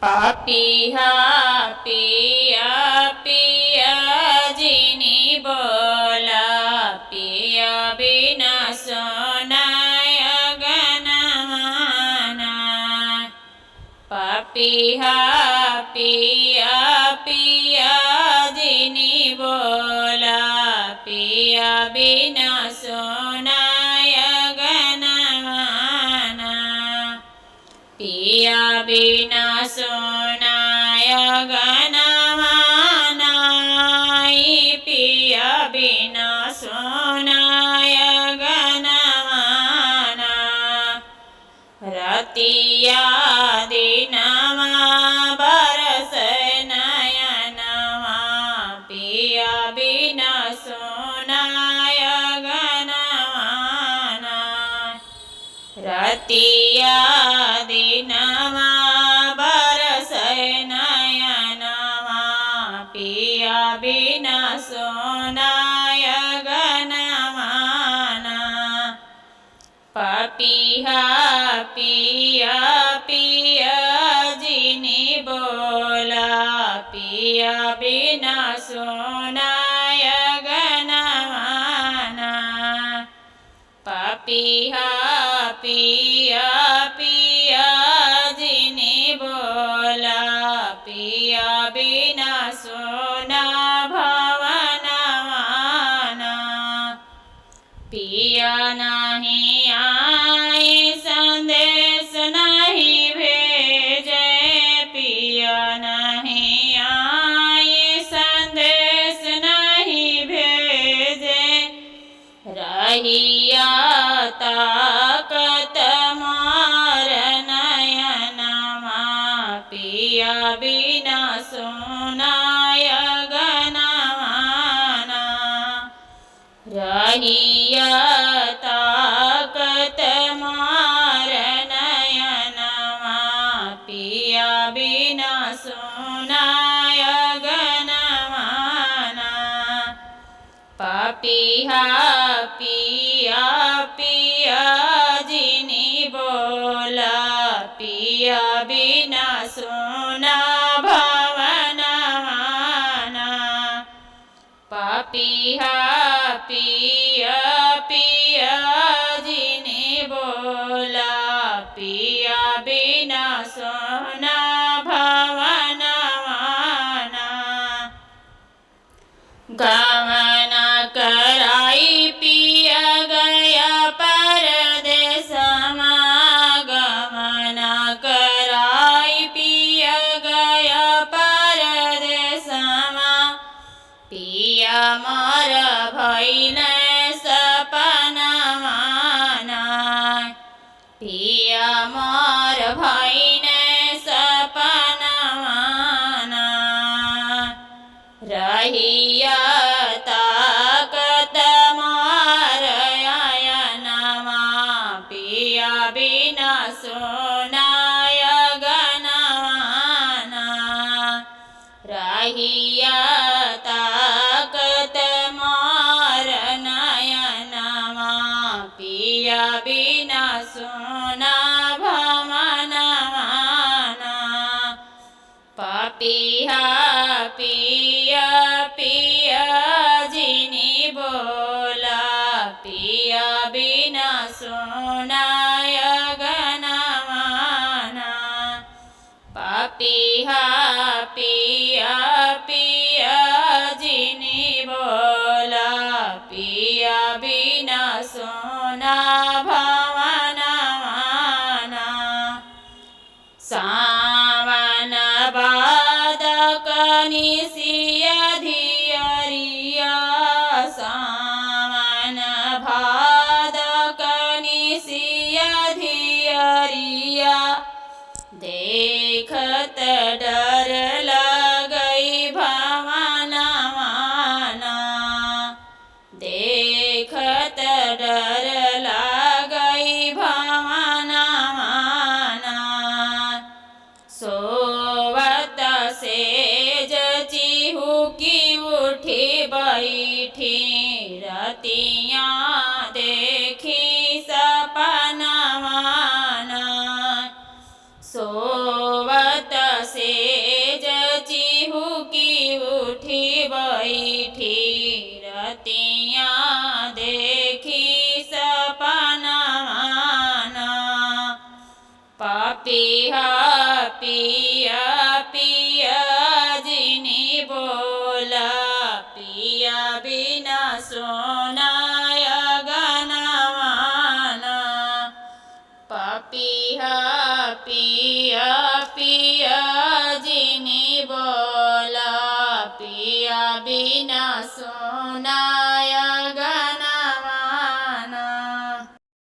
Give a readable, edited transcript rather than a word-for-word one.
पापिहा पिया पिया जिनी बोला पिया बिना सोनाय गनमाना पापिहा पिया पिया जिनी बोला पिया बिना सोनाय गनमाना पिया बिना सोनाय गनमाना पिया बिना सोनाय गनमाना रतिया दिनमा बरस नयनमा पिया बिना सोनाय गनमाना रतिया दिनमा बरस नयनमा पिया बिना सोनाय गनमाना पापिहा पिया पिया जिनी बोला पिया बिना सोनाय गनमाना पापिहा पिया पिया जिनी बोला पिया बिना सोना भवनमाना पिया नहीं आए संदेश नहीं भेजे पिया नहीं आए संदेश नहीं भेजे रहिया ताकत मार नयनमा पिया बिना सोनाय गनमाना रहिया ताकत मार नयनमा पिया बिना सोनाय गनमाना पापिहा पिया पिया जिनी बोला पिया बिना सोना भवनमाना पापिहा पिया पिया जिनी बोला पिया बिना सोना भवनमाना गमना कराई पिया गया परदेसमा गमना कराई पिया गया परदेसमा पिया मोर भइल सपनामाना पिया मोर भइल सपनामाना रहिया ताकत मार आयनमा पिया बिना सोनाय गनमाना रहिया ताकत मार नयनमा पिया बिना सोना भवनमाना पापिहा पिया पिया जिनी बोला पिया बिना सोनाय गनमाना पापिहा पिया पिया जिनी बोला पिया बिना सोना भवनमाना सावन बादकनि सिया धियरिया सावन भादकनि सिया धियरिया देखत डर लगई भवनमाना देखत डर लगई भवनमाना सोवत सेज चिहुकी उठी बैठी रतिया देखी सपनवाना सोवत पिया पिया पिया जिनी बोला पिया बिना सोनाया गनवाना पापिया पिया पिया जिनी बोला पिया बिना सोना